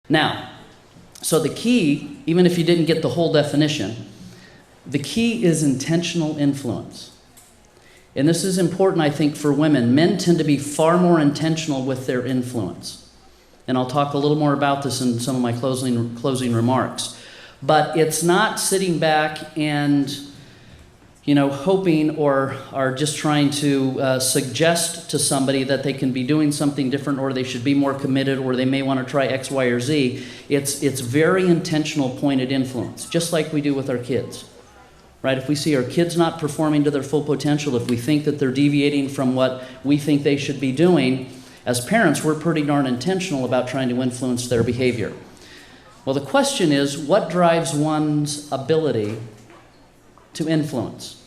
Now, so the key, even if you didn't get the whole definition, the key is intentional influence. And this is important, I think, for women. Men tend to be far more intentional with their influence. And I'll talk a little more about this in some of my closing remarks. But it's not sitting back and, hoping or just trying to suggest to somebody that they can be doing something different, or they should be more committed, or they may want to try X, Y, or Z. It's very intentional, pointed influence, just like we do with our kids. Right? If we see our kids not performing to their full potential, if we think that they're deviating from what we think they should be doing, as parents, we're pretty darn intentional about trying to influence their behavior. Well, the question is, what drives one's ability to influence?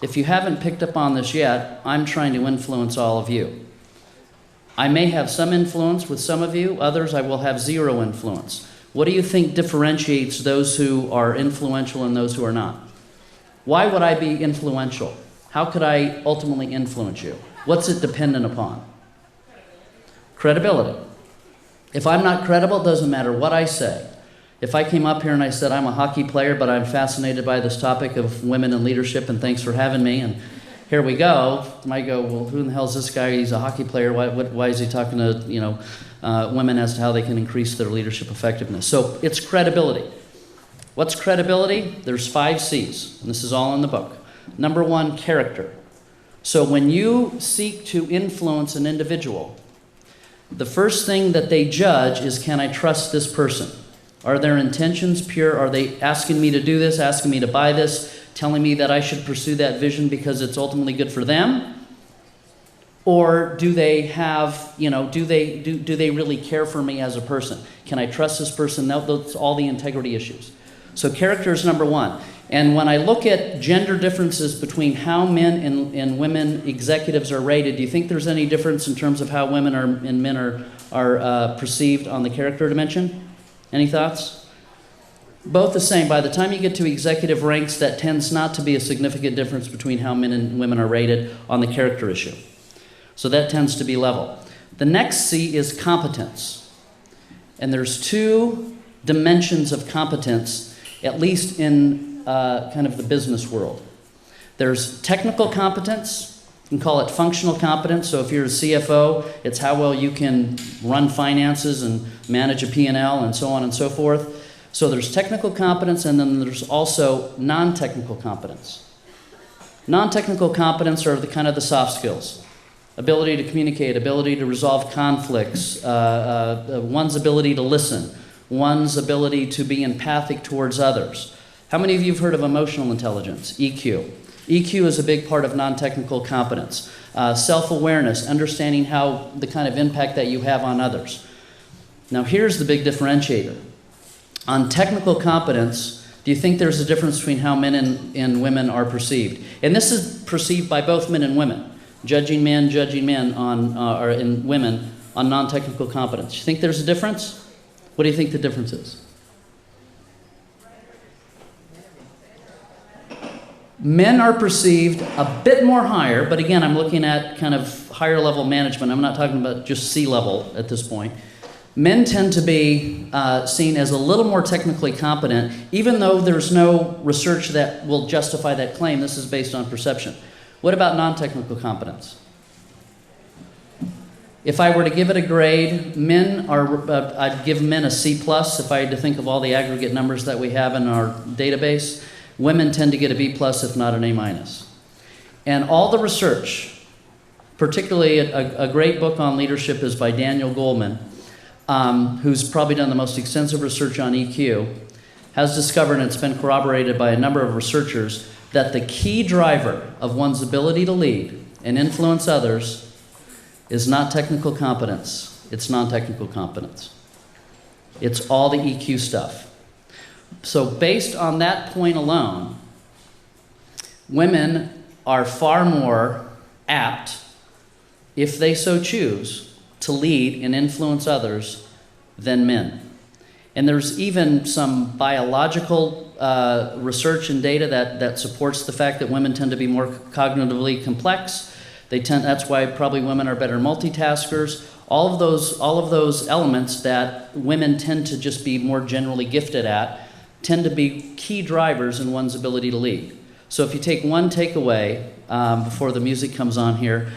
If you haven't picked up on this yet, I'm trying to influence all of you. I may have some influence with some of you, others I will have zero influence. What do you think differentiates those who are influential and those who are not? Why would I be influential? How could I ultimately influence you? What's it dependent upon? Credibility. If I'm not credible, it doesn't matter what I say. If I came up here and I said, I'm a hockey player, but I'm fascinated by this topic of women in leadership, and thanks for having me, and here we go, I might go, well, who in the hell is this guy? He's a hockey player. Why is he talking to, women as to how they can increase their leadership effectiveness? So it's credibility. What's credibility? There's 5 C's, and this is all in the book. Number 1, character. So when you seek to influence an individual, the first thing that they judge is, can I trust this person? Are their intentions pure? Are they asking me to do this, asking me to buy this, telling me that I should pursue that vision because it's ultimately good for them? Or do they have, do they really care for me as a person? Can I trust this person? That's all the integrity issues. So character is number 1. And when I look at gender differences between how men and women executives are rated, do you think there's any difference in terms of how women and men are perceived on the character dimension? Any thoughts? Both the same. By the time you get to executive ranks, that tends not to be a significant difference between how men and women are rated on the character issue. So that tends to be level. The next C is competence. And there's 2 dimensions of competence, at least in kind of the business world. There's technical competence. You can call it functional competence. So if you're a CFO, it's how well you can run finances and manage a P&L and so on and so forth. So there's technical competence, and then there's also non-technical competence. Non-technical competence are the soft skills. Ability to communicate, ability to resolve conflicts, one's ability to listen, one's ability to be empathic towards others. How many of you have heard of emotional intelligence, EQ? EQ is a big part of non-technical competence. Self-awareness, understanding how the kind of impact that you have on others. Now here's the big differentiator. On technical competence, do you think there's a difference between how men and women are perceived? And this is perceived by both men and women. Judging men on, or in women on non-technical competence. You think there's a difference? What do you think the difference is? Men are perceived a bit more higher, but again, I'm looking at kind of higher level management. I'm not talking about just C-level at this point. Men tend to be seen as a little more technically competent, even though there's no research that will justify that claim. This is based on perception. What about non-technical competence? If I were to give it a grade, I'd give men a C+, if I had to think of all the aggregate numbers that we have in our database. Women tend to get a B+, if not an A-. And all the research, particularly a great book on leadership is by Daniel Goleman, who's probably done the most extensive research on EQ, has discovered, and it's been corroborated by a number of researchers, that the key driver of one's ability to lead and influence others is not technical competence, it's non-technical competence. It's all the EQ stuff. So based on that point alone, women are far more apt, if they so choose, to lead and influence others than men. And there's even some biological research and data that supports the fact that women tend to be more cognitively complex. That's why probably women are better multitaskers. all of those elements that women tend to just be more generally gifted at tend to be key drivers in one's ability to lead. So if you take one takeaway before the music comes on here,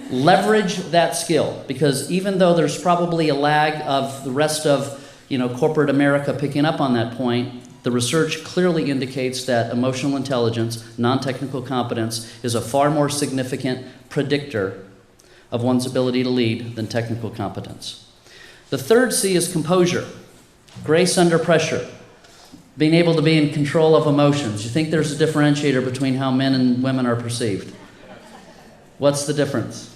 leverage that skill, because even though there's probably a lag of the rest of corporate America picking up on that point, the research clearly indicates that emotional intelligence, non-technical competence, is a far more significant predictor of one's ability to lead than technical competence. The third C is composure, grace under pressure, being able to be in control of emotions. You think there's a differentiator between how men and women are perceived? What's the difference?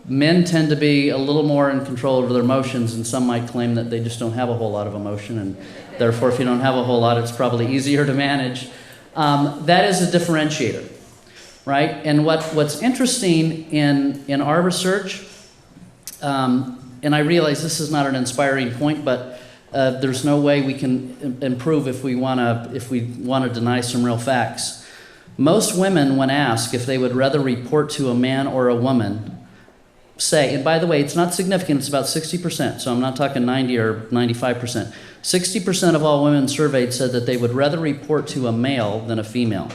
Men tend to be a little more in control over their emotions, and some might claim that they just don't have a whole lot of emotion, and therefore if you don't have a whole lot, it's probably easier to manage. That is a differentiator, right? And what's interesting in our research, and I realize this is not an inspiring point, but there's no way we can improve if we want to deny some real facts. Most women, when asked if they would rather report to a man or a woman, say, and by the way, it's not significant, it's about 60%, so I'm not talking 90 or 95%. 60% of all women surveyed said that they would rather report to a male than a female.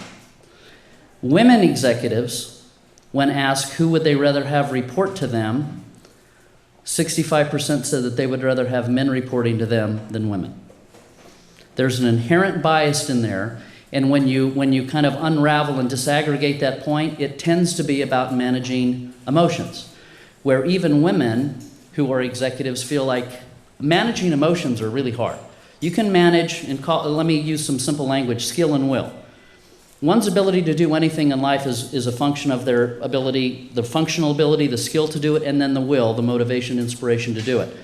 Women executives, when asked who would they rather have report to them, 65% said that they would rather have men reporting to them than women. There's an inherent bias in there, and when you kind of unravel and disaggregate that point, it tends to be about managing emotions, where even women who are executives feel like managing emotions are really hard. You can manage, let me use some simple language, skill and will. One's ability to do anything in life is a function of their ability, the functional ability, the skill to do it, and then the will, the motivation, inspiration to do it.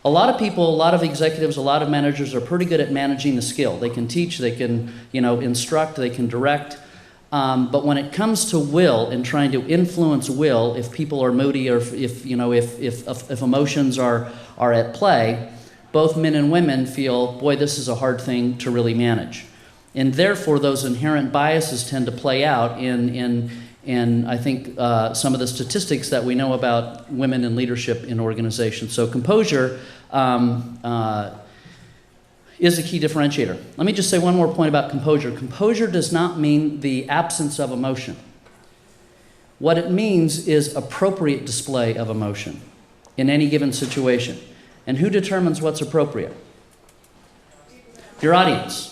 A lot of people, a lot of executives, a lot of managers are pretty good at managing the skill. They can teach, they can instruct, they can direct. But when it comes to will and trying to influence will, if people are moody or if emotions are at play, both men and women feel, boy, this is a hard thing to really manage. And therefore, those inherent biases tend to play out in I think some of the statistics that we know about women in leadership in organizations. So composure is a key differentiator. Let me just say one more point about composure. Composure does not mean the absence of emotion. What it means is appropriate display of emotion in any given situation. And who determines what's appropriate? Your audience.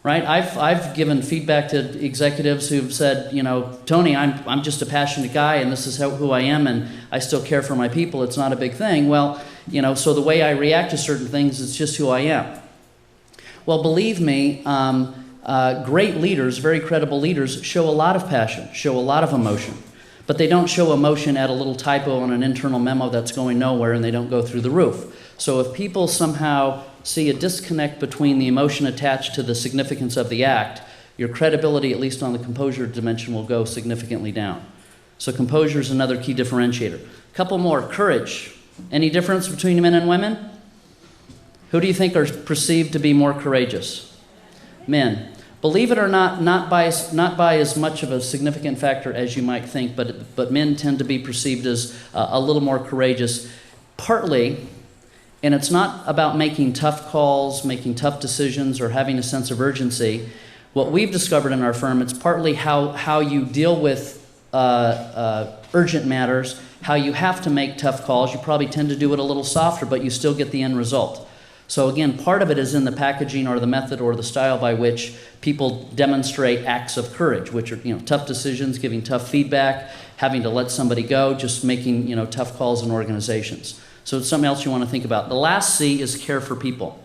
Right? I've given feedback to executives who've said, Tony, I'm just a passionate guy, and this is who I am, and I still care for my people. It's not a big thing. Well, so the way I react to certain things, it's just who I am. Well, believe me, great leaders, very credible leaders, show a lot of passion, show a lot of emotion, but they don't show emotion at a little typo on an internal memo that's going nowhere, and they don't go through the roof. So if people somehow see a disconnect between the emotion attached to the significance of the act, your credibility, at least on the composure dimension, will go significantly down. So composure is another key differentiator. A couple more. Courage. Any difference between men and women? Who do you think are perceived to be more courageous? Men. Believe it or not by as much of a significant factor as you might think, but men tend to be perceived as a little more courageous, partly. And it's not about making tough calls, making tough decisions, or having a sense of urgency. What we've discovered in our firm, it's partly how you deal with urgent matters, how you have to make tough calls. You probably tend to do it a little softer, but you still get the end result. So again, part of it is in the packaging or the method or the style by which people demonstrate acts of courage, which are tough decisions, giving tough feedback, having to let somebody go, just making tough calls in organizations. So it's something else you want to think about. The last C is care for people.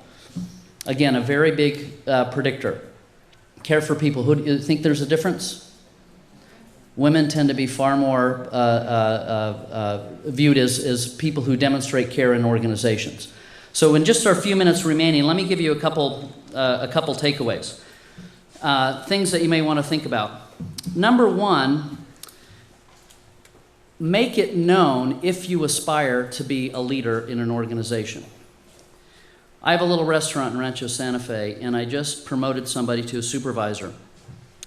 Again, a very big predictor. Care for people. Who do you think there's a difference? Women tend to be far more viewed as people who demonstrate care in organizations. So in just our few minutes remaining, let me give you a couple takeaways. Things that you may want to think about. Number one, make it known if you aspire to be a leader in an organization. I have a little restaurant in Rancho Santa Fe, and I just promoted somebody to a supervisor.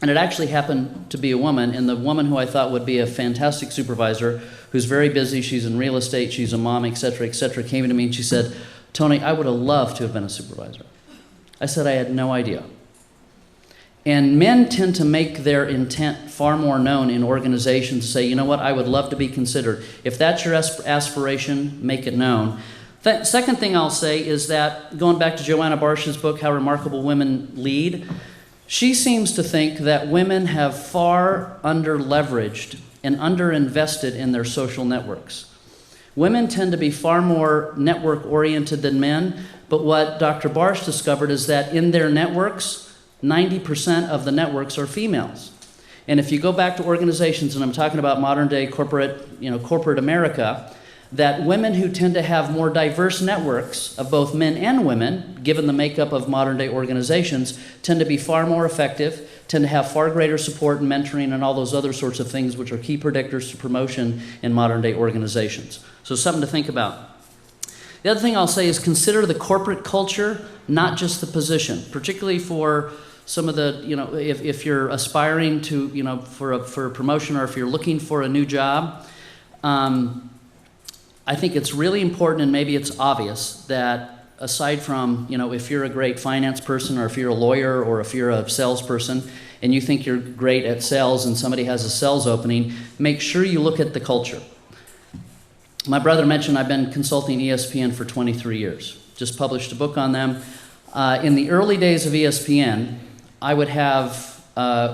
And it actually happened to be a woman, and the woman who I thought would be a fantastic supervisor, who's very busy, she's in real estate, she's a mom, et cetera, came to me and she said, "Tony, I would have loved to have been a supervisor." I said, "I had no idea." And men tend to make their intent far more known in organizations, say, you know what, I would love to be considered. If that's your aspiration, make it known. The second thing I'll say is that, going back to Joanna Barsh's book, How Remarkable Women Lead, she seems to think that women have far under-leveraged and under-invested in their social networks. Women tend to be far more network-oriented than men, but what Dr. Barsh discovered is that in their networks, 90% of the networks are females. And if you go back to organizations, and I'm talking about modern-day corporate America, that women who tend to have more diverse networks of both men and women, given the makeup of modern-day organizations, tend to be far more effective, tend to have far greater support and mentoring and all those other sorts of things which are key predictors to promotion in modern-day organizations. So something to think about. The other thing I'll say is consider the corporate culture, not just the position, particularly for some of the, if you're aspiring to, for a promotion, or if you're looking for a new job. I think it's really important, and maybe it's obvious, that aside from, if you're a great finance person, or if you're a lawyer, or if you're a salesperson, and you think you're great at sales and somebody has a sales opening, make sure you look at the culture. My brother mentioned I've been consulting ESPN for 23 years. Just published a book on them. In the early days of ESPN, I would have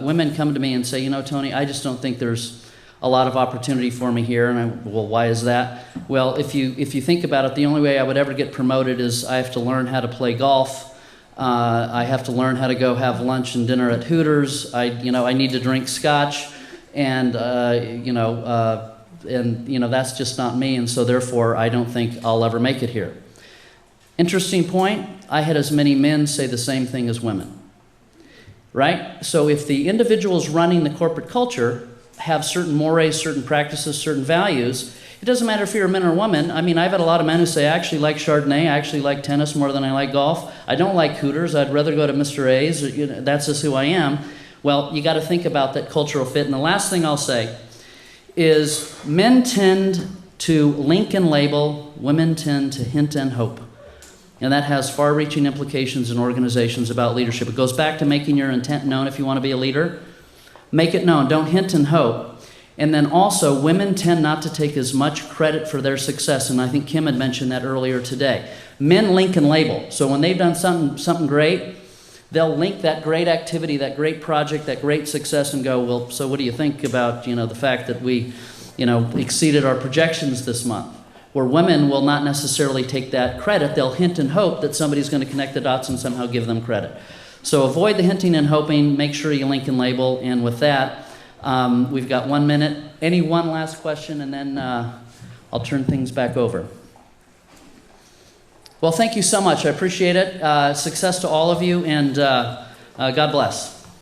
women come to me and say, Tony, I just don't think there's a lot of opportunity for me here. And well, why is that? Well, if you think about it, the only way I would ever get promoted is I have to learn how to play golf. I have to learn how to go have lunch and dinner at Hooters. I need to drink scotch, and that's just not me. And so therefore, I don't think I'll ever make it here. Interesting point. I had as many men say the same thing as women. Right? So if the individuals running the corporate culture have certain mores, certain practices, certain values, it doesn't matter if you're a man or a woman. I mean, I've had a lot of men who say, I actually like Chardonnay, I actually like tennis more than I like golf. I don't like Hooters, I'd rather go to Mr. A's, that's just who I am. Well, you got to think about that cultural fit. And the last thing I'll say is men tend to link and label, women tend to hint and hope. And that has far-reaching implications in organizations about leadership. It goes back to making your intent known if you want to be a leader. Make it known. Don't hint and hope. And then also, women tend not to take as much credit for their success, and I think Kim had mentioned that earlier today. Men link and label. So when they've done something great, they'll link that great activity, that great project, that great success, and go, well, so what do you think about the fact that we exceeded our projections this month? Where women will not necessarily take that credit. They'll hint and hope that somebody's going to connect the dots and somehow give them credit. So avoid the hinting and hoping. Make sure you link and label. And with that, we've got 1 minute. Any one last question, and then I'll turn things back over. Well, thank you so much. I appreciate it. Success to all of you, and God bless.